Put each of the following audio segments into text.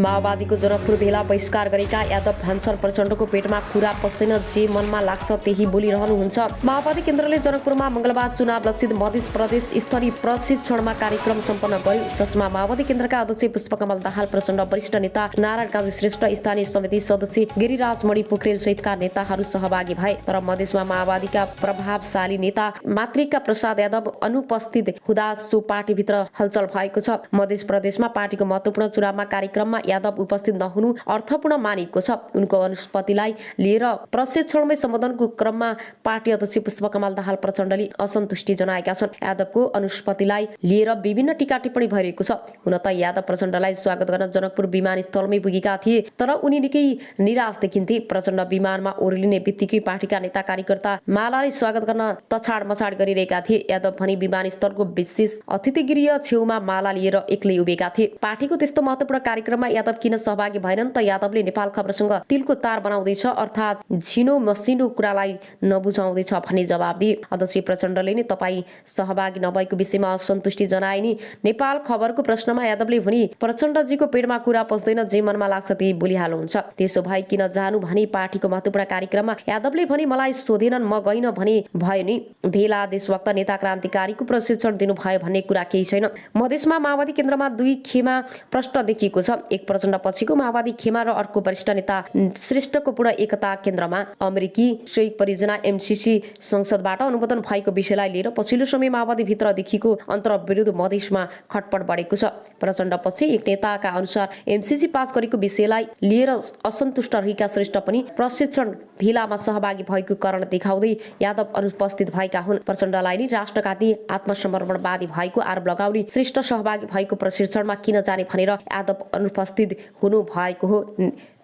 माओवादीको जनकपुर भेला बहिष्कार गरेका यादव भन्छन् प्रचण्डको पेटमा कुरा पस्दैन, जे मनमा लाग्छ त्यही बोलिरहनुहुन्छ। माओवादी केन्द्रले जनकपुरमा मंगलबार चुनाव लक्षित मध्य प्रदेश स्तरीय प्रशिक्षणमा कार्यक्रम सम्पन्न गर्यो, जसमा माओवादी केन्द्रका अध्यक्ष पुष्पकमल दाहाल प्रचण्ड, वरिष्ठ नेता नारायण काजी श्रेष्ठ, स्थानीय समिति सदस्य गिरिराज मणि पोखरेल सहितका नेताहरू सहभागी भए। तर मधेसमा माओवादीका प्रभावशाली नेता मातृका प्रसाद यादव अनुपस्थित हुँदा सो पार्टीभित्र हलचल भएको छ। मध्य प्रदेशमा पार्टीको महत्त्वपूर्ण चुनावमा कार्यक्रममा यादव उपस्थित नहुनु अर्थपूर्ण मानिएको छ। उनको अनुपस्थितिलाई लिएर प्रशिक्षणमै सम्बोधनको क्रममा पार्टी अध्यक्ष पुष्पकमल दाहाल प्रचण्डले असन्तुष्टि जनाएका छन्। यादवको अनुपस्थितिलाई लिएर विभिन्न टीका टिप्पणी भइरहेको छ। हुन त यादव प्रचण्डलाई स्वागत गर्न जनकपुर विमानस्थलमै पुगेका थिए, तर उनी निकै निराश देखिन्थे। प्रचण्ड विमानमा ओर्लिने बित्तिकै पार्टीका नेता कार्यकर्ता मालालाई स्वागत गर्न तछाड मछाड गरिरहेका थिए। यादव भनी विमानस्थलको विशेष अतिथि गृह छेउमा माला लिएर एक्लै उभिएका थिए। पार्टीको त्यस्तो महत्त्वपूर्ण कार्यक्रममा यादव किन सहभागी भएनन् त? यादवले नेपाल खबरसँग तिलको तार बनाउँदैछ, अर्थात् झिनो मसिनो कुरालाई नबुझाउँदैछ भन्ने जवाब दिए। अध्यक्ष प्रचण्डले नै तपाईँ सहभागी नभएको विषयमा असन्तुष्टि जनाए नि। नेपाल खबरको प्रश्नमा यादवले भने प्रचण्डजीको पेटमा कुरा पस्दैन, जे मनमा लाग्छ त्यही बोलिहाल्नुहुन्छ। त्यसो भए किन जानु भने पार्टीको महत्त्वपूर्ण कार्यक्रममा? यादवले भने मलाई सोधेनन्, म गइन भने भयो नि। भेला देशभक्त नेता क्रान्तिकारीको प्रशिक्षण दिनुभयो भन्ने कुरा केही छैन। मधेसमा माओवादी केन्द्रमा दुई खेमा प्रश्न देखिएको छ। एक प्रचण्ड पछिको माओवादी खेमा र अर्को वरिष्ठ नेता श्रेष्ठको पूर्ण एकता केन्द्रमा। अमेरिकी सहयोग परियोजना MCC संसदबाट अनुमोदन भएको विषयलाई लिएर पछिल्लो समय माओवादी भित्र देखिएको अन्तर्विरोध मधेसमा खटपट बढेको छ। प्रचण्ड पछि एक नेताका अनुसार MCC पास गरेको विषयलाई लिएर असन्तुष्ट रहेका श्रेष्ठ पनि प्रशिक्षण भेलामा सहभागी भएको कारण देखाउँदै यादव अनुपस्थित भएका हुन्। प्रचण्डलाई नै राष्ट्रघाती आत्मसमर्पणवादी भएको आरोप लगाउने श्रेष्ठ सहभागी भएको प्रशिक्षणमा किन जाने भनेर यादव अनुपस्थित हुनु भएको हो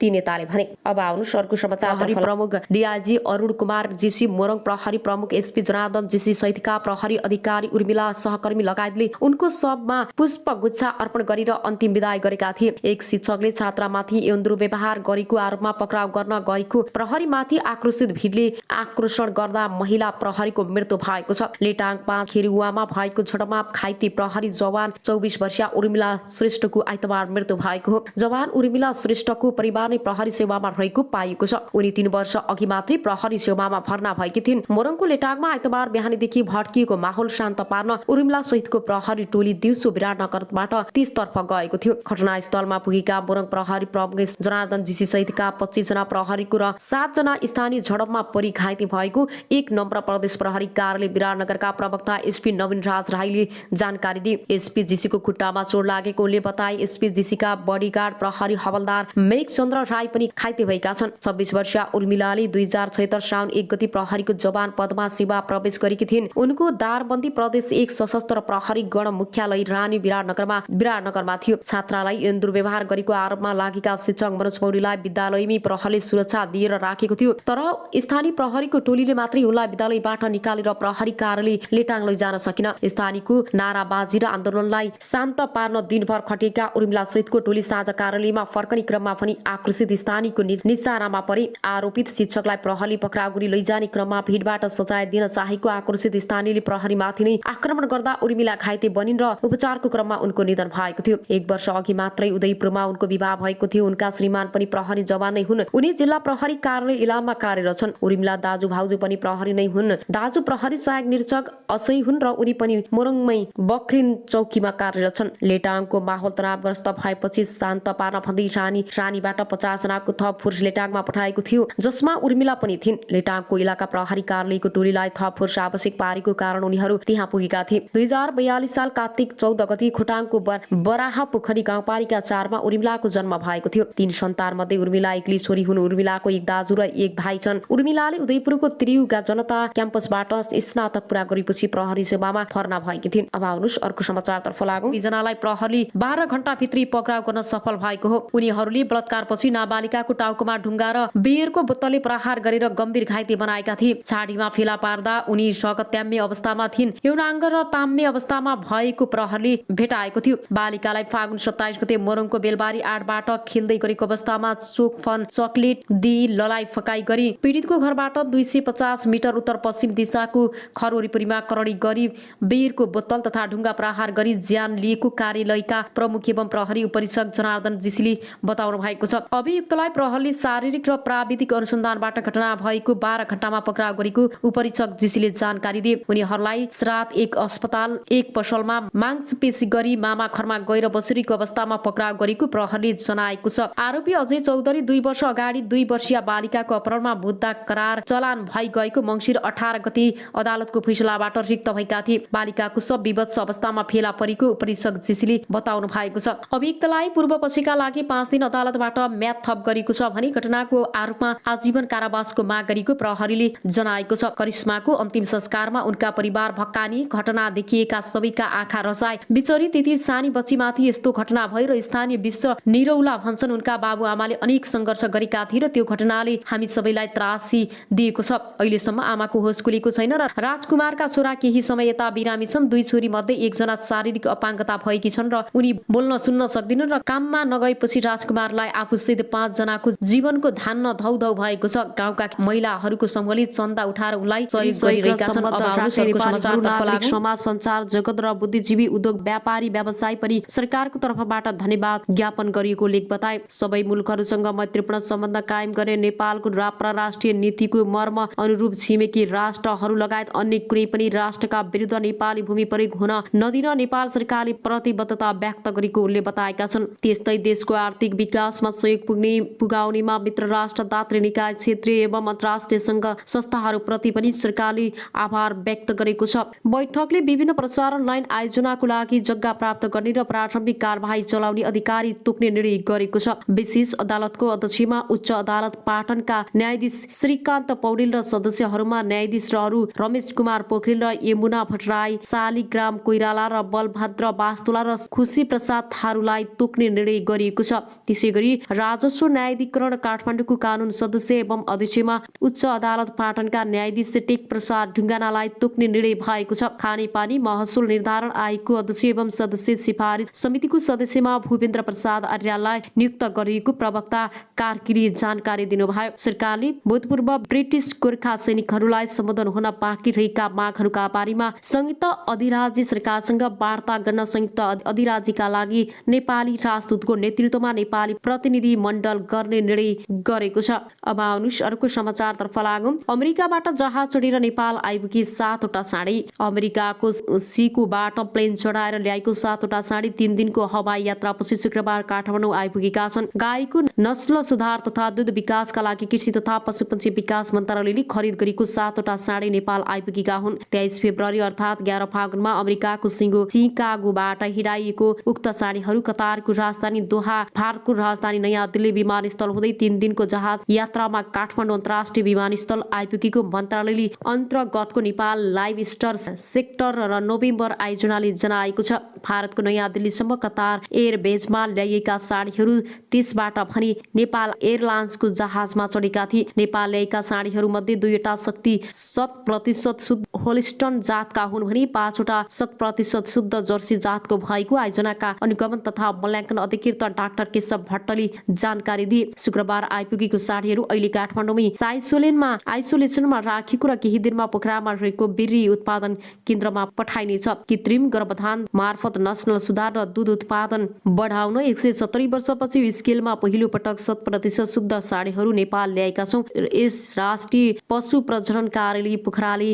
ती नेताले भने। अब आउनुहोस् अर्को समाचार। प्रहरी प्रमुख DIG अरुण कुमार JC मोरङ, प्रहरी प्रमुख SP जनार्दन JC सहितका प्रहरी अधिकारी उर्मिला सहकर्मी लगायतले उनको शवमा पुष्पगुच्छा अर्पण गरेर अन्तिम विदाई गरेका थिए। एक शिक्षकले छात्रामाथि यौन दुर्व्यवहार गरेको आरोपमा पक्राउ गर्न गएको प्रहरीमाथि आक्रोशित भिडले आक्रोशन गर्दा महिला प्रहरीको मृत्यु भएको छ। लेटाङ 5 खेरुवामा भएको झडपमा घाइते प्रहरी जवान 24 वर्षीय उर्मिला श्रेष्ठको आइतबार मृत्यु भएको हो। जवान उर्मिला श्रेष्ठको परिवार नै प्रहरी सेवामा रहेको पाइएको छ। उनी 3 वर्ष अघि मात्रै प्रहरी सेवामा भर्ना भएकी थिइन्। मोरङको लेटाङमा आइतबार बिहानदेखि भड्किएको माहौल शान्त पार्न उर्मिला सहितको प्रहरी टोली दिउँसो विराटनगरबाट 30 तर्फ गएको थियो। घटनास्थलमा पुगेका मोरङ प्रहरी प्रमुख जनार्दन JC सहितका 25 जना प्रहरीको र 7 जना स्थानीय झडपमा परि घाइते भएको 1 नम्बर प्रदेश प्रहरी कार्यालय विराटनगरका प्रवक्ता SP नवीन राज राईले जानकारी दिए। SP JC को खुट्टामा चोट लागेको उनले बताए। SP JC का बडीगार्ड प्रहरी हवलदार मेघ चन्द्र राई पनि घाइते भएका छन्। 26 वर्षीय उर्मिलाले 2076 साउन 1 गते प्रहरीको जवान पदमा सेवा प्रवेश गरेकी थिइन्। उनको दारबन्दी प्रदेश 1 सशस्त्र प्रहरी गण मुख्यालय रानी विराटनगरमा थियो। छात्रालाई यौन दुर्व्यवहार गरेको आरोपमा लागेका शिक्षक मनोज पौडेललाई विद्यालयमै प्रहरीले सुरक्षा दिएर राखेको थियो, तर स्थानीय प्रहरीको टोलीले मात्रै उनलाई विद्यालयबाट निकालेर प्रहरी कार्यालय लेटाङ लैजान सकिन। स्थानीयको नाराबाजी र आन्दोलनलाई शान्त पार्न दिनभर खटेका उर्मिला सहितको टोली साँझ कार्यालयमा फर्कने क्रममा पनि आक्रोशित स्थानीयको निशानामा परे। आरोपित शिक्षकलाई प्रहरीले पक्राउ गरी लैजाने क्रममा भिडबाट सजाय दिन चाहेको आक्रोशित स्थानीयले प्रहरीमाथि नै आक्रमण गर्दा उर्मिला घाइते बनिन् र उपचारको क्रममा उनको निधन भएको थियो। 1 वर्ष अघि मात्रै उदयपुरमा उनको विवाह भएको थियो। उनका श्रीमान पनि प्रहरी जवान नै हुन्। उनी जिल्ला प्रहरी कार्यालय इलाममा कार्यरत छन्। उर्मिला दाजु भाउजू पनि प्रहरी नै हुन्। दाजु प्रहरी सहायक निरीक्षक असै हुन् र उनी पनि मोरङमै बख्रिन चौकीमा कार्यरत छन्। लेटाङको माहौल तनावग्रस्त भएपछि शान्त पार्न भन्दै रानीबाट 50 जनाको थप फोर्स लेटाङमा पठाएको थियो, जसमा उर्मिला पनि थिइन्। लेटाङको इलाका प्रहरी कार्यालयको टोलीलाई थप फोर्स आवश्यक पारेको कारण उनीहरू त्यहाँ पुगेका थिए। 2042 साल कार्तिक 14 गते खोटाङको बराह पोखरी गाउँपालिका 4 मा उर्मिलाको जन्म भएको थियो। 3 सन्तान मध्ये उर्मिला एक्लै छोरी हुन्। उर्मिलाको एक दाजु र एक भाइ छन्। उर्मिलाले उदयपुरको त्रियुगा जनता क्याम्पसबाट स्नातक पूरा गरेपछि प्रहरी सेवामा भर्ना भएकी थिइन्। अब आउनुहोस् अर्को समाचारतर्फ लागौं। जनालाई प्रहरीले 12 घण्टा भित्रै पक्राउ गर्न सफल भएको हो। उनीहरूले बलात्कारपछि नाबालिकाको टाउकोमा ढुङ्गा र बियरको बोतलले प्रहार गरेर गम्भीर घाइते बनाएका थिए। छाडीमा फेला पार्दा उनी रगत्याम्य अवस्थामा थिइन्। यौनाङ्ग र ताम्य अवस्थामा भएको प्रहरीले भेटाएको थियो। बालिकालाई फागुन 27 गते मोरङको बेलबारी 8 बाट खेल्दै गरेको अवस्थामा चोकफन चकलेट दिई ललाई फकाई गरी पीडितको घरबाट 250 मिटर उत्तर पश्चिम दिशाको घर वरिपरिमा करडी गरी बियरको बोतल तथा ढुङ्गा प्रहार गरी ज्यान लिएको कार्यालयका प्रमुख एवं प्रहरी उपरीक्षक जनार्दन जीसीले बताउनु भएको छ। अभियुक्तलाई प्रहरीले शारीरिक र प्राविधिक अनुसन्धानबाट घटना भएको 12 घण्टामा पक्राउ गरेको उपरीक्षक जीसीले जानकारी दिए। उनीहरूलाई रात एक अस्पताल एक पसलमा मांसपेशी गरी मामाखरमा गएर बसेको अवस्थामा पक्राउ गरेको प्रहरीले जनाएको छ। आरोपी अजय चौधरी 2 वर्ष अगाडि 2 वर्षीय बालिकाको अपहरणमा मुद्दा करार चलान भई गएको मङ्सिर 18 गते अदालतको फैसलाबाट रिक्त भएका थिए। बालिकाको सब विवश अवस्थामा फेला परेको उपरीक्षक जीसीले बताउनु भएको छ। अभियुक्तलाई पूर्व पक्षका लागि 5 दिन अदालतबाट म्याद थप गरेको छ भने घटनाको आरोपमा आजीवन कारावासको माग गरेको प्रहरीले जनाएको छ। करिश्माको अन्तिम संस्कारमा उनका परिवार भक्कानी घटना देखिएका सबैका आँखा रसाए। बिचरी त्यति सानी बच्चीमाथि यस्तो घटना भएर स्थानीय विश्व निरौला भन्छन्। उनका बाबुआमाले अनेक सङ्घर्ष गरेका थिए र त्यो घटनाले हामी सबैलाई त्रासी दिएको छ। अहिलेसम्म आमाको होस खुलेको छैन र राजकुमारका छोरा केही समय यता बिरामी छन्। 2 छोरी मध्ये एकजना शारीरिक अपाङ्गता भएकी छन् र उनी बोल्न सुन्न सक्दिनन् र काममा नगएपछि राजकुमारलाई आफूसहित 5 जनाको जीवनको धान्न धौधौ भएको छ। गाउँका महिलाहरूको समूहले चन्दा उठाएर उनलाई सहयोग गरिरहेका छन्। समाज सञ्चार जगत र बुद्धिजीवी उद्योग व्यापारी व्यवसायी पनि सरकारको तर्फबाट धन्यवाद ज्ञापन गरिएको लेख बताए। सबै मुलुकहरूसँग मैत्रीपूर्ण सम्बन्ध कायम गर्ने नेपालको परराष्ट्रिय नीतिको मर्म अनुरूप छिमेकी राष्ट्रहरू लगायत अन्य कुनै पनि राष्ट्रका विरुद्ध नेपाली भूमि प्रयोग हुन नदिन नेपाल सरकारले प्रतिबद्धता व्यक्त गरेको उनले बताएका छन्। त्यस्तै देशको आर्थिक विकासमा सहयोग पुगाउनेमा मित्र राष्ट्र दात्री निकाय क्षेत्रीय एवं अन्तर्राष्ट्रिय सङ्घ संस्थाहरूप्रति पनि सरकारले आभार व्यक्त गरेको छ। बैठकले विभिन्न प्रसारण लाइन आयोजनाको लागि जग्गा प्राप्त गर्ने र प्रारम्भिक कारबाही चलाउने अधिकारी तोक्ने निर्णय गरेको छ। विशेष अदालतको अध्यक्षमा उच्च अदालत पाटनका न्यायाधीश श्रीकान्त पौडेल र सदस्यहरूमा न्यायाधीशहरू रमेश कुमार पोखरेल र यमुना भट्टराई, शालिग्राम कोइराला र बलभद्र बास्तोला र खुशी प्रसाद थारूलाई तोक्ने निर्णय गरिएको छ। त्यसैगरी राजस्व न्यायाधिकरण काठमाडौँको कानून सदस्य एवं अध्यक्षमा उच्च अदालत पाटनका न्यायाधीश टेक प्रसाद ढुङ्गानालाई तोक्ने निर्णय भएको छ। खानेपानी महसुल निर्धारण आयोगको अध्यक्ष एवं सदस्य सिफारिस समितिको सदस्यमा भूपेन्द्र प्रसाद आर्यलाई नियुक्त गरिएको प्रवक्ता कार्कीले जानकारी दिनुभयो। सरकारले भूतपूर्व ब्रिटिस गोर्खा सैनिकहरूलाई सम्बोधन हुन बाँकी रहेका मागहरूका बारेमा संयुक्त अधिराज्य सरकारसँग वार्ता गर्न संयुक्त अधिराज्यका लागि नेपाली राजदूतको नेतृत्वमा नेपाली प्रतिनिधि मण्डल गर्ने निर्णय गरेको छ। अब आउनुहोस् अर्को समाचारतर्फ लागौं। अमेरिकाबाट जहाज चढेर नेपाल आइपुगी 7 वटा साँढे। अमेरिकाको सिकुबाट प्लेन चढाएर ल्याएको 7 वटा साँढे 3 दिनको हवाई यात्रापछि शुक्रबार काठमाडौँ आइपुगेका छन्। गाईको नस्ल सुधार तथा दूध विकासका लागि कृषि तथा पशुपक्षी विकास मन्त्रालयले खरिद गरेको 7 वटा साँढे नेपाल आइपुगेका हुन्। 23 फेब्रुअरी अर्थात् 11 फागुनमा अमेरिकाको सिकागोबाट हिँडाइएको उक्त साँढेहरू कतारको राजधानी दोहा, भारतको राजधानी नयाँ दिल्ली विमानस्थल हुँदै 3 दिनको जहाज यात्रामा काठमाडौँ अन्तर्राष्ट्रिय विमानस्थल आइपुगेको मन्त्रालयले अन्तर्गतको नेपाल लाइभ स्टार सेक्टर र नोभेम्बर आयोजनाले जनाएको छ। भारतको नयाँ दिल्लीसम्म कतार एयरबेजमा ल्याइएका साँढेहरू त्यसबाट भने नेपाल एयरलाइन्सको जहाजमा चढेका थिए। नेपाल ल्याएका साँढेहरू मध्ये 2 वटा शक्ति 100% शुद्ध होलिस्टन जातका हुन् भने 5 वटा 100% शुद्ध जर्सी जातको भएको आयोजनाका अनुगमन तथा मूल्याङ्कन अधिकृत डाक्टर केशव भट्टले जानकारी दिए। शुक्रबार आइपुगेको साँढेहरू अहिले काठमाडौँमै आइसोलेसनमा राखेको र केही दिनमा पोखरामा रहेको बिर्री उत्पादन केन्द्रमा पठाइनेछ। कृत्रिम गर्भधान मार्फत नस्ल सुधार र दूध उत्पादन बढाउन 170 वर्षपछि स्केलमा पहिलो पटक 100% शुद्ध साँढेहरू नेपाल ल्याएका छौं। यस राष्ट्रिय पशु प्रजनन कार्यालय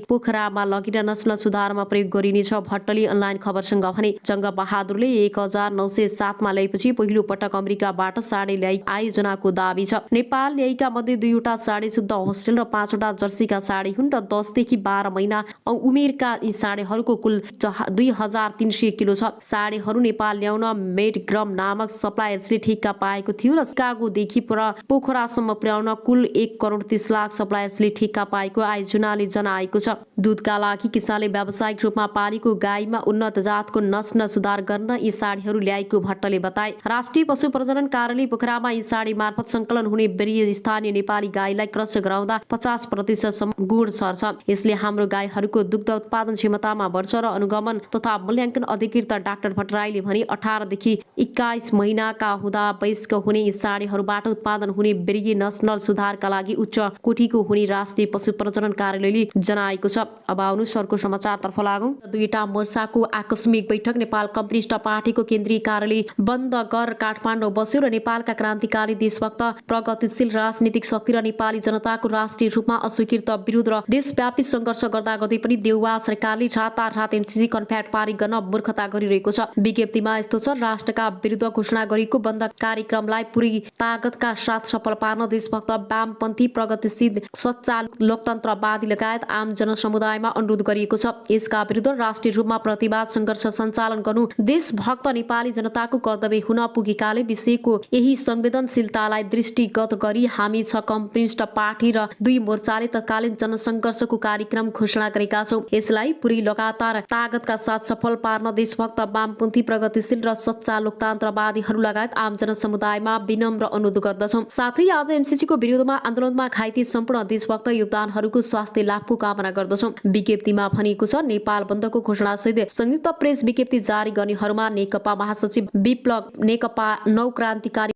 पोखरामा लगेर नस्ल सुधारमा प्रयोग गरिनेछ। भट्टले अनलाइन खबरसँग भने जङ्ग बहादुरले 1907 मा ल्याएपछि पहिलो पटक अमेरिकाबाट साँढे ल्याई आयोजनाको दाबी छ। नेपाल ल्याएका मध्ये 2 वटा साँढे शुद्ध होस्टेल र 5 वटा जर्सीका साँढे हुन् र 10 देखि 12 महिना उमेरका यी साँढेहरूको कुल 2300 किलो छ। साँढेहरू नेपाल ल्याउन मेडग्रम नामक सप्लायर्सले ठेक्का पाएको थियो र सिकागोदेखि पोखरासम्म पुर्याउन कुल 1 करोड 30 लाख सप्लायर्सले ठेक्का पाएको आयोजनाले जनाएको छ। दूधका लागि किसानले व्यावसायिक रूपमा पालेको गाईमा उन्नत जातको नस्ल सुधार गर्न यी साँढेहरू ल्याएको भट्टले बताए। राष्ट्रिय पशु प्रजनन कार्यालय पोखरामा यी साँढे मार्फत संकलन हुने बेरिय स्थानीय नेपाली गाईलाई क्रस गराउँदा 50% सम्म गुण सर्छ। यसले हाम्रो गाईहरूको दुग्ध उत्पादन क्षमतामा बढ्छ र अनुगमन तथा मूल्याङ्कन अधिकृत डाक्टर भट्टराईले भने 18 देखि 21 महिनाका हुँदा वयस्क हुने यी साँढेहरूबाट उत्पादन हुने बेरिय नस्ल सुधारका लागि उच्च कोटिको हुने राष्ट्रिय पशु प्रजनन कार्यालयले जनाएको छ। अब आउनुहोस् अर्को समाचारतर्फ लागौं। 2 वटा मोर्चाको आकस्मिक बैठक। नेपाल कम्युनिस्ट पार्टीको केन्द्रीय कार्यालय बन्द गर काठमाडौँ बस्यो र नेपालका क्रान्तिकारी देशभक्त प्रगतिशील राजनीतिक शक्ति र नेपाली जनताको राष्ट्रिय रूपमा अस्वीकृत विरोध र देशव्यापी सङ्घर्ष गर्दा गर्दै पनि देउवा सरकारले रातारात एमसीसी कन्फ्याक्ट पारित गर्न मूर्खता गरिरहेको छ। विज्ञप्तिमा यस्तो छ, राष्ट्रका विरुद्ध घोषणा गरिएको बन्द कार्यक्रमलाई पूरी तागतका साथ सफल पार्न देशभक्त वामपन्थी प्रगतिशील सच्चा लोकतन्त्रवादी लगायत आम जनसमुदायमा अनुरोध गरिएको छ। यसका विरुद्ध राष्ट्रिय रूपमा प्रतिवाद सङ्घर्ष सञ्चालन गर्नु देशभक्त नेपाली जनताको कर्तव्य हुन पुगेकाले विषयको यही संवेदनशीलतालाई दृष्टिगत गरी हामी 6 कम्युनिस्ट पार्टी र 2 मोर्चाले तत्कालीन जनसङ्घर्षको कार्यक्रम घोषणा गरेका छौँ। यसलाई पुरै लगातार तागतका साथ सफल पार्न देशभक्त वामपन्थी प्रगतिशील र सच्चा लोकतन्त्रवादीहरू लगायत आम जनसमुदायमा विनम्र अनुरोध गर्दछौँ। साथै आज एमसीसीको विरोधमा आन्दोलनमा घाइते सम्पूर्ण देशभक्त योगदानहरूको स्वास्थ्य लाभको कामना गर्दछौँ। विज्ञप्तिमा भनिएको छ, नेपाल बन्दको घोषणासहित संयुक्त प्रेस विज्ञप्ति जारी गर्नेहरूमा नेकपा महासचिव विप्लव नेकपा नौ क्रान्तिकारी